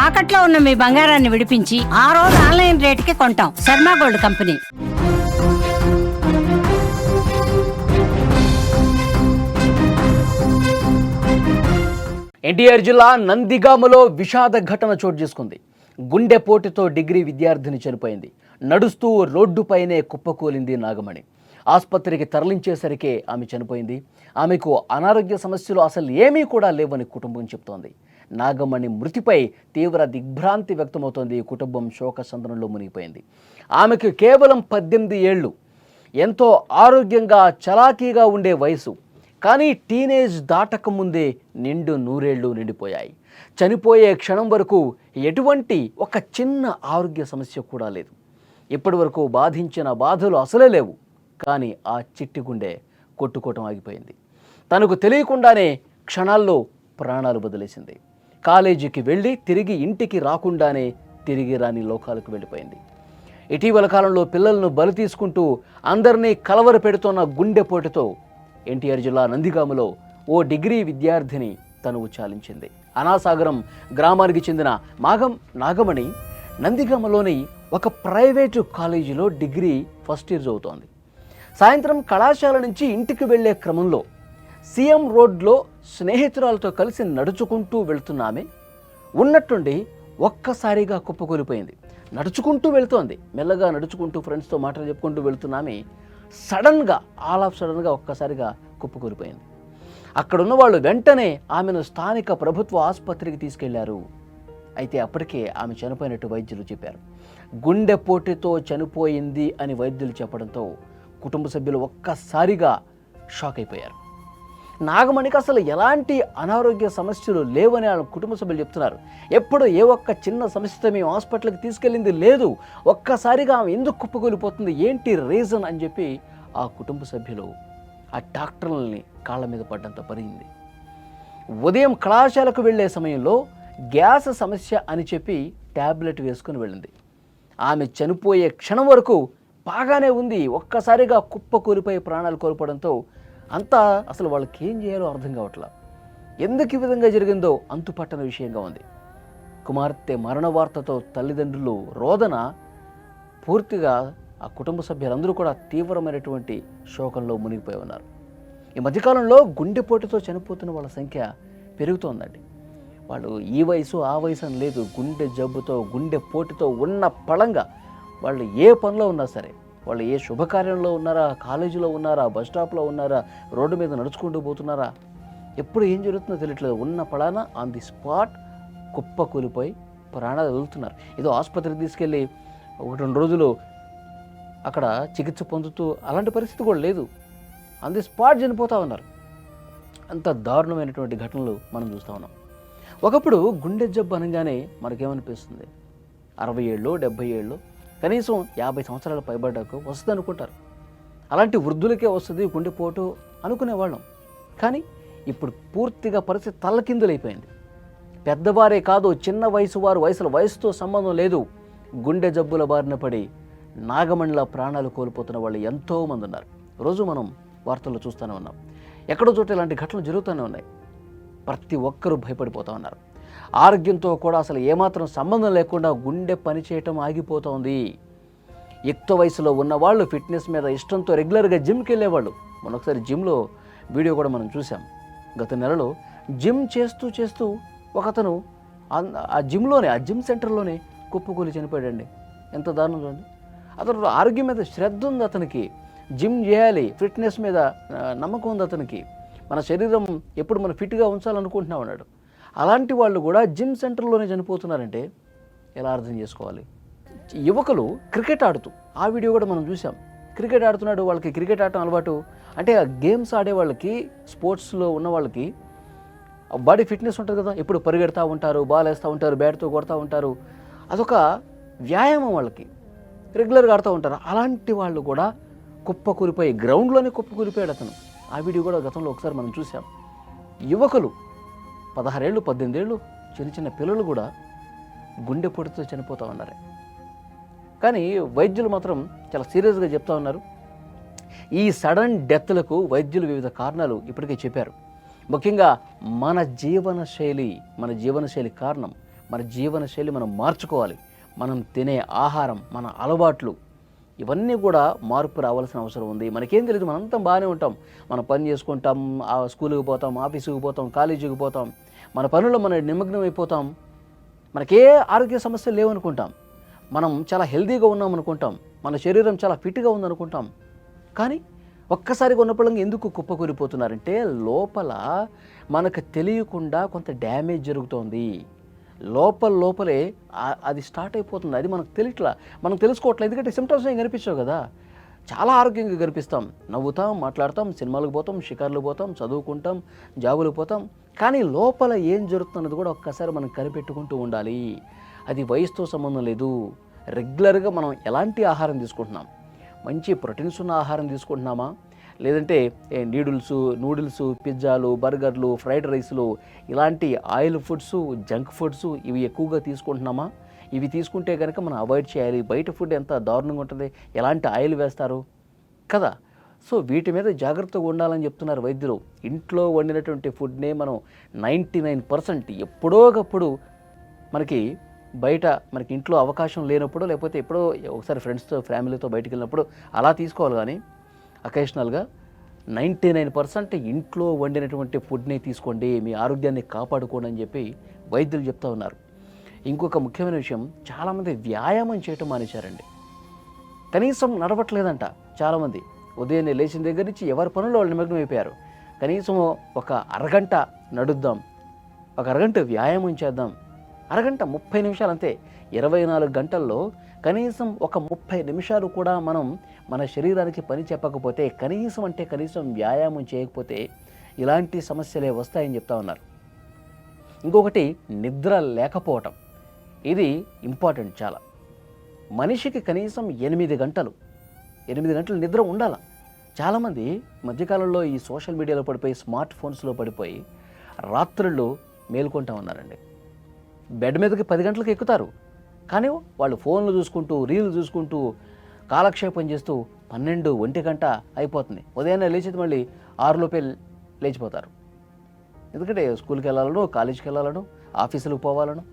తాకట్లో ఉన్న మీ బంగారాన్ని విడిపించి ఆ రోజు ఆన్లైన్ రేటుకి కొంటాం. Sharma gold company. ఎన్టీఆర్ జిల్లా నందిగామలో విషాద ఘటన చోటు చేసుకుంది. గుండెపోటుతో డిగ్రీ విద్యార్థిని చనిపోయింది. నడుస్తూ రోడ్డుపైనే కుప్పకూలింది నాగమణి. ఆసుపత్రికి తరలించేసరికే ఆమె చనిపోయింది. ఆమెకు అనారోగ్య సమస్యలు అసలు ఏమీ కూడా లేవని కుటుంబం చెబుతోంది. నాగమణి మృతిపై తీవ్ర దిగ్భ్రాంతి వ్యక్తమవుతోంది. కుటుంబం శోకసంద్రంలో మునిగిపోయింది. ఆమెకు కేవలం 18 ఏళ్ళు. ఎంతో ఆరోగ్యంగా చలాకీగా ఉండే వయసు. కానీ టీనేజ్ దాటకముందే నిండు 100 ఏళ్ళు నిండిపోయాయి. చనిపోయే క్షణం వరకు ఎటువంటి ఒక చిన్న ఆరోగ్య సమస్య కూడా లేదు. ఇప్పటి వరకు బాధించిన బాధలు అసలే లేవు. కానీ ఆ చిట్టి గుండె కొట్టుకోవటం ఆగిపోయింది. తనకు తెలియకుండానే క్షణాల్లో ప్రాణాలు వదిలేసింది. కాలేజీకి వెళ్ళి తిరిగి ఇంటికి రాకుండానే తిరిగి రాని లోకాలకు వెళ్ళిపోయింది. ఇటీవల కాలంలో పిల్లలను బలి తీసుకుంటూ అందరినీ కలవర పెడుతున్న గుండెపోటుతో ఎన్టీఆర్ జిల్లా నందిగామలో ఓ డిగ్రీ విద్యార్థిని తనువు చాలించింది. అనాసాగరం గ్రామానికి చెందిన నాగమణి నందిగామలోని ఒక ప్రైవేటు కాలేజీలో డిగ్రీ ఫస్ట్ ఇయర్ చదువుతోంది. సాయంత్రం కళాశాల నుంచి ఇంటికి వెళ్లే క్రమంలో సీఎం రోడ్లో స్నేహితురాలతో కలిసి నడుచుకుంటూ వెళ్తున్న ఆమె ఉన్నట్టుండి ఒక్కసారిగా కుప్పకూలిపోయింది. నడుచుకుంటూ వెళ్తోంది. మెల్లగా నడుచుకుంటూ ఫ్రెండ్స్తో మాటలు చెప్పుకుంటూ వెళ్తున్న ఆమె సడన్గా ఒక్కసారిగా కుప్పకూలిపోయింది. అక్కడున్న వాళ్ళు వెంటనే ఆమెను స్థానిక ప్రభుత్వ ఆసుపత్రికి తీసుకెళ్లారు. అయితే అప్పటికే ఆమె చనిపోయినట్టు వైద్యులు చెప్పారు. గుండెపోటుతో చనిపోయింది అని వైద్యులు చెప్పడంతో కుటుంబ సభ్యులు ఒక్కసారిగా షాక్ అయిపోయారు. నాగమణికి అసలు ఎలాంటి అనారోగ్య సమస్యలు లేవని ఆ కుటుంబ సభ్యులు చెప్తున్నారు. ఎప్పుడు ఏ ఒక్క చిన్న సమస్యతో మేము హాస్పిటల్కి తీసుకెళ్ళింది లేదు. ఒక్కసారిగా ఆమె ఎందుకు కుప్పకూలిపోతుంది, ఏంటి రీజన్ అని చెప్పి ఆ కుటుంబ సభ్యులు ఆ డాక్టర్లని కాళ్ళ మీద పడ్డంత పరిగింది. ఉదయం కళాశాలకు వెళ్లే సమయంలో గ్యాస్ సమస్య అని చెప్పి ట్యాబ్లెట్ వేసుకుని వెళ్ళింది. ఆమె చనిపోయే క్షణం వరకు బాగానే ఉంది. ఒక్కసారిగా కుప్పకూలిపోయి ప్రాణాలు కోల్పోవడంతో అంతా అసలు వాళ్ళకి ఏం చేయాలో అర్థం కావట్లా. ఎందుకు ఈ విధంగా జరిగిందో అంతుపట్టని విషయంగా ఉంది. కుమార్తె మరణ వార్తతో తల్లిదండ్రులు రోదన పూర్తిగా ఆ కుటుంబ సభ్యులందరూ కూడా తీవ్రమైనటువంటి శోకంలో మునిగిపోయి ఉన్నారు. ఈ మధ్యకాలంలో గుండెపోటుతో చనిపోతున్న వాళ్ళ సంఖ్య పెరుగుతోందండి. వాళ్ళు ఈ వయసు ఆ వయసు అని లేదు. గుండె జబ్బుతో గుండెపోటుతో ఉన్న పళంగా వాళ్ళు ఏ పనిలో ఉన్నా సరే, వాళ్ళు ఏ శుభకార్యంలో ఉన్నారా, కాలేజీలో ఉన్నారా, బస్ స్టాప్లో ఉన్నారా, రోడ్డు మీద నడుచుకుంటూ పోతున్నారా, ఎప్పుడు ఏం జరుగుతుందో తెలియట్లేదు. ఉన్న పళాన ఆన్ ది స్పాట్ కుప్పకూలిపోయి ప్రాణాలు వదులుతున్నారు. ఏదో ఆసుపత్రికి తీసుకెళ్ళి 1-2 రోజులు అక్కడ చికిత్స పొందుతూ అలాంటి పరిస్థితి కూడా లేదు. ఆన్ ది స్పాట్ చనిపోతూ ఉన్నారు. అంత దారుణమైనటువంటి ఘటనలు మనం చూస్తూ ఉన్నాం. ఒకప్పుడు గుండె జబ్బు అనగానే మనకేమనిపిస్తుంది, 60 ఏళ్ళు 70 ఏళ్ళు కనీసం 50 సంవత్సరాలు పైబడ్డాక వస్తుంది అనుకుంటారు. అలాంటి వృద్ధులకే వస్తుంది గుండెపోటు అనుకునేవాళ్ళం. కానీ ఇప్పుడు పూర్తిగా పరిస్థితి తల్లకిందులైపోయింది. పెద్దవారే కాదు, చిన్న వయసు వారు, వయసుతో సంబంధం లేదు, గుండె జబ్బుల బారిన పడి నాగమణిలా ప్రాణాలు కోల్పోతున్న వాళ్ళు ఎంతోమంది ఉన్నారు. రోజు మనం వార్తల్లో చూస్తూనే ఉన్నాం. ఎక్కడో చోట ఇలాంటి ఘటనలు జరుగుతూనే ఉన్నాయి. ప్రతి ఒక్కరూ భయపడిపోతూ ఉన్నారు. ఆరోగ్యంతో కూడా అసలు ఏమాత్రం సంబంధం లేకుండా గుండె పనిచేయటం ఆగిపోతోంది. యుక్త వయసులో ఉన్నవాళ్ళు ఫిట్నెస్ మీద ఇష్టంతో రెగ్యులర్గా జిమ్కి వెళ్ళేవాళ్ళు. మనం ఒకసారి జిమ్లో వీడియో కూడా మనం చూసాం. గత నెలలో జిమ్ చేస్తూ ఒకతను ఆ జిమ్ సెంటర్లోనే కుప్పకూలి చనిపోయాడండి. ఎంత దారుణం చూడండి. అతను ఆరోగ్యం మీద శ్రద్ధ ఉంది, అతనికి జిమ్ చేయాలి, ఫిట్నెస్ మీద నమ్మకం ఉంది అతనికి. మన శరీరం ఎప్పుడు మనం ఫిట్గా ఉంచాలనుకుంటున్నాం అన్నాడు. అలాంటి వాళ్ళు కూడా జిమ్ సెంటర్లోనే చనిపోతున్నారంటే ఎలా అర్థం చేసుకోవాలి? యువకులు క్రికెట్ ఆడుతూ, ఆ వీడియో కూడా మనం చూసాం. క్రికెట్ ఆడుతున్నాడు, వాళ్ళకి క్రికెట్ ఆడటం అలవాటు. అంటే ఆ గేమ్స్ ఆడే వాళ్ళకి, స్పోర్ట్స్లో ఉన్న వాళ్ళకి బాడీ ఫిట్నెస్ ఉంటుంది కదా, ఎప్పుడు పరిగెడతా ఉంటారు, బాల్ వేస్తూ ఉంటారు, బ్యాట్తో కొడతా ఉంటారు. అదొక వ్యాయామం వాళ్ళకి, రెగ్యులర్గా ఆడుతూ ఉంటారు. అలాంటి వాళ్ళు కూడా కుప్పకూలిపోయి గ్రౌండ్లోనే కుప్పకూలిపోయాడు అతను. ఆ వీడియో కూడా గతంలో ఒకసారి మనం చూసాం. యువకులు 16 ఏళ్ళు 18 ఏళ్ళు చిన్న పిల్లలు కూడా గుండెపోటుతో చనిపోతూ ఉన్నారు. కానీ వైద్యులు మాత్రం చాలా సీరియస్గా చెప్తా ఉన్నారు. ఈ సడన్ డెత్లకు వైద్యులు వివిధ కారణాలు ఇప్పటికే చెప్పారు. ముఖ్యంగా మన జీవనశైలి కారణం. మన జీవనశైలి మనం మార్చుకోవాలి. మనం తినే ఆహారం, మన అలవాట్లు ఇవన్నీ కూడా మార్పు రావాల్సిన అవసరం ఉంది. మనకేం తెలియదు, మనంతా బాగానే ఉంటాం. మనం పని చేసుకుంటాం, స్కూల్కి పోతాం, ఆఫీసుకి పోతాం, కాలేజీకి పోతాం, మన పనుల్లో మనం నిమగ్నం అయిపోతాం. మనకే ఆరోగ్య సమస్యలు లేవనుకుంటాం, మనం చాలా హెల్తీగా ఉన్నాం అనుకుంటాం, మన శరీరం చాలా ఫిట్గా ఉందనుకుంటాం. కానీ ఒక్కసారిగా ఉన్నప్పుడు ఎందుకు కుప్పకూలిపోతున్నారంటే లోపల మనకు తెలియకుండా కొంత డ్యామేజ్ జరుగుతోంది. లోపలే అది స్టార్ట్ అయిపోతుంది. అది మనకు తెలియట్లా, మనం తెలుసుకోవట్లేదు. ఎందుకంటే సిమ్టమ్స్ ఏం కనిపించవు కదా. చాలా ఆరోగ్యంగా కనిపిస్తాం, నవ్వుతాం, మాట్లాడతాం, సినిమాలకు పోతాం, షికార్లకు పోతాం, చదువుకుంటాం, జాబులకు పోతాం. కానీ లోపల ఏం జరుగుతున్నది కూడా ఒక్కసారి మనం కనిపెట్టుకుంటూ ఉండాలి. అది వయసుతో సంబంధం లేదు. రెగ్యులర్గా మనం ఎలాంటి ఆహారం తీసుకుంటున్నాం, మంచి ప్రోటీన్స్ ఉన్న ఆహారం తీసుకుంటున్నామా, లేదంటే నూడిల్స్, పిజ్జాలు, బర్గర్లు, ఫ్రైడ్ రైస్లు ఇలాంటి ఆయిల్ ఫుడ్స్, జంక్ ఫుడ్స్ ఇవి ఎక్కువగా తీసుకుంటున్నామా? ఇవి తీసుకుంటే కనుక మనం అవాయిడ్ చేయాలి. బయట ఫుడ్ ఎంత దారుణంగా ఉంటుంది, ఎలాంటి ఆయిల్ వేస్తారు కదా. సో వీటి మీద జాగ్రత్తగా ఉండాలని చెప్తున్నారు వైద్యులు. ఇంట్లో వండినటువంటి ఫుడ్నే మనం 99% ఎప్పుడోకప్పుడు మనకి ఇంట్లో అవకాశం లేనప్పుడు, లేకపోతే ఎప్పుడో ఒకసారి ఫ్రెండ్స్తో ఫ్యామిలీతో బయటికి వెళ్ళినప్పుడు అలా తీసుకోవాలి. కానీ అకేషనల్గా 99% ఇంట్లో వండినటువంటి ఫుడ్ని తీసుకోండి, మీ ఆరోగ్యాన్ని కాపాడుకోండి అని చెప్పి వైద్యులు చెప్తా ఉన్నారు. ఇంకొక ముఖ్యమైన విషయం, చాలామంది వ్యాయామం చేయటం మానేశారండి. కనీసం నడవట్లేదంట చాలామంది. ఉదయాన్నే లేచిన దగ్గర నుంచి ఎవరి పనుల్లో వాళ్ళు నిమగ్నం అయిపోయారు. కనీసం ఒక అరగంట నడుద్దాం, ఒక అరగంట వ్యాయామం చేద్దాం, అరగంట 30 నిమిషాలు అంతే. 24 గంటల్లో కనీసం ఒక 30 నిమిషాలు కూడా మనం మన శరీరానికి పని చెప్పకపోతే, కనీసం వ్యాయామం చేయకపోతే ఇలాంటి సమస్యలే వస్తాయని చెప్తా ఉన్నారు. ఇంకొకటి, నిద్ర లేకపోవటం. ఇది ఇంపార్టెంట్ చాలా. మనిషికి కనీసం 8 గంటలు నిద్ర ఉండాలి. చాలామంది మధ్యకాలంలో ఈ సోషల్ మీడియాలో పడిపోయి, స్మార్ట్ ఫోన్స్లో పడిపోయి రాత్రుళ్ళు మేల్కొంటా ఉన్నారండి. బెడ్ మీదకి 10 గంటలకు ఎక్కుతారు, కానీ వాళ్ళు ఫోన్లు చూసుకుంటూ, రీల్లు చూసుకుంటూ, కాలక్షేపం చేస్తూ 12-1 గంట అయిపోతుంది. ఉదయాన్నే లేచేది మళ్ళీ 6 లోపే లేచిపోతారు. ఎందుకంటే స్కూల్కి వెళ్ళాలను, కాలేజీకి వెళ్ళాలను, ఆఫీసులకు పోవాలను.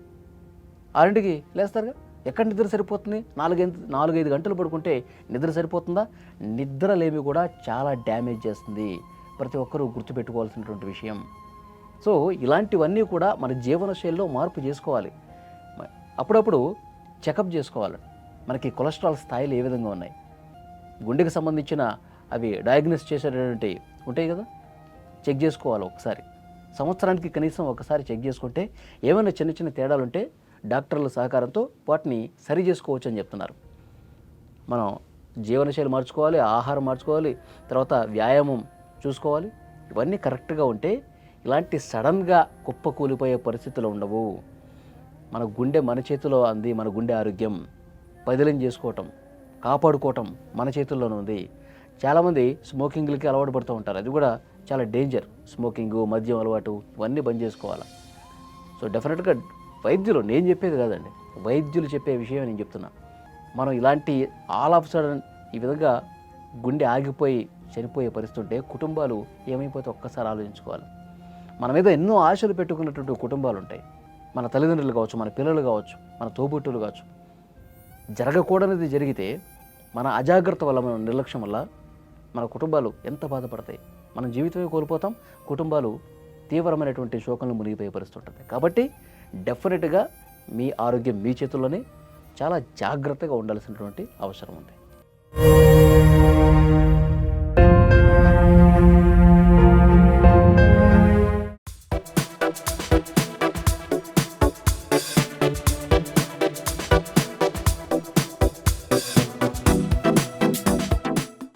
6ంటికి లేస్తారుగా. ఎక్కడ నిద్ర సరిపోతుంది? 4-5 గంటలు పడుకుంటే నిద్ర సరిపోతుందా? నిద్రలేమి కూడా చాలా డ్యామేజ్ చేస్తుంది. ప్రతి ఒక్కరూ గుర్తుపెట్టుకోవాల్సినటువంటి విషయం. సో ఇలాంటివన్నీ కూడా మన జీవనశైలిలో మార్పు చేసుకోవాలి. అప్పుడప్పుడు చెకప్ చేసుకోవాలి. మనకి కొలెస్ట్రాల్ స్థాయిలు ఏ విధంగా ఉన్నాయి, గుండెకి సంబంధించిన అవి డయాగ్నోస్ చేసేటటువంటి ఉంటాయి కదా, చెక్ చేసుకోవాలి ఒకసారి. సంవత్సరానికి కనీసం ఒకసారి చెక్ చేసుకుంటే ఏమైనా చిన్న చిన్న తేడాలు ఉంటే డాక్టర్ల సహకారంతో వాటిని సరి చేసుకోవచ్చు అని చెప్తున్నారు. మనం జీవనశైలి మార్చుకోవాలి, ఆహారం మార్చుకోవాలి, తర్వాత వ్యాయామం చూసుకోవాలి. ఇవన్నీ కరెక్ట్గా ఉంటే ఇలాంటి సడన్గా కుప్పకూలిపోయే పరిస్థితులు ఉండవు. మన గుండె మన చేతిలో ఉంది. మన గుండె ఆరోగ్యం పదిలం చేసుకోవటం, కాపాడుకోవటం మన చేతుల్లోనే ఉంది. చాలామంది స్మోకింగ్లకి అలవాటు పడుతూ ఉంటారు. అది కూడా చాలా డేంజర్. స్మోకింగు, మద్యం అలవాటు ఇవన్నీ బంద్ చేసుకోవాలి. సో డెఫినెట్గా వైద్యులు, నేను చెప్పేది కాదండి, వైద్యులు చెప్పే విషయం నేను చెప్తున్నా. మనం ఇలాంటి ఆల్ ఆఫ్ సడన్ ఈ విధంగా గుండె ఆగిపోయి చనిపోయే పరిస్థితి ఉంటే కుటుంబాలు ఏమైపోతే ఒక్కసారి ఆలోచించుకోవాలి. మన మీద ఎన్నో ఆశలు పెట్టుకున్నటువంటి కుటుంబాలు ఉంటాయి. మన తల్లిదండ్రులు కావచ్చు, మన పిల్లలు కావచ్చు, మన తోబుట్టులు కావచ్చు. జరగకూడనిది జరిగితే మన అజాగ్రత్త వల్ల, మన నిర్లక్ష్యం వల్ల మన కుటుంబాలు ఎంత బాధపడతాయి. మన జీవితమే కోల్పోతాం, కుటుంబాలు తీవ్రమైనటువంటి శోకంలో మునిగిపోయే పరిస్థితి ఉంటుంది. కాబట్టి డెఫినెట్గా మీ ఆరోగ్యం మీ చేతుల్లోనే, చాలా జాగ్రత్తగా ఉండాల్సినటువంటి అవసరం ఉంది.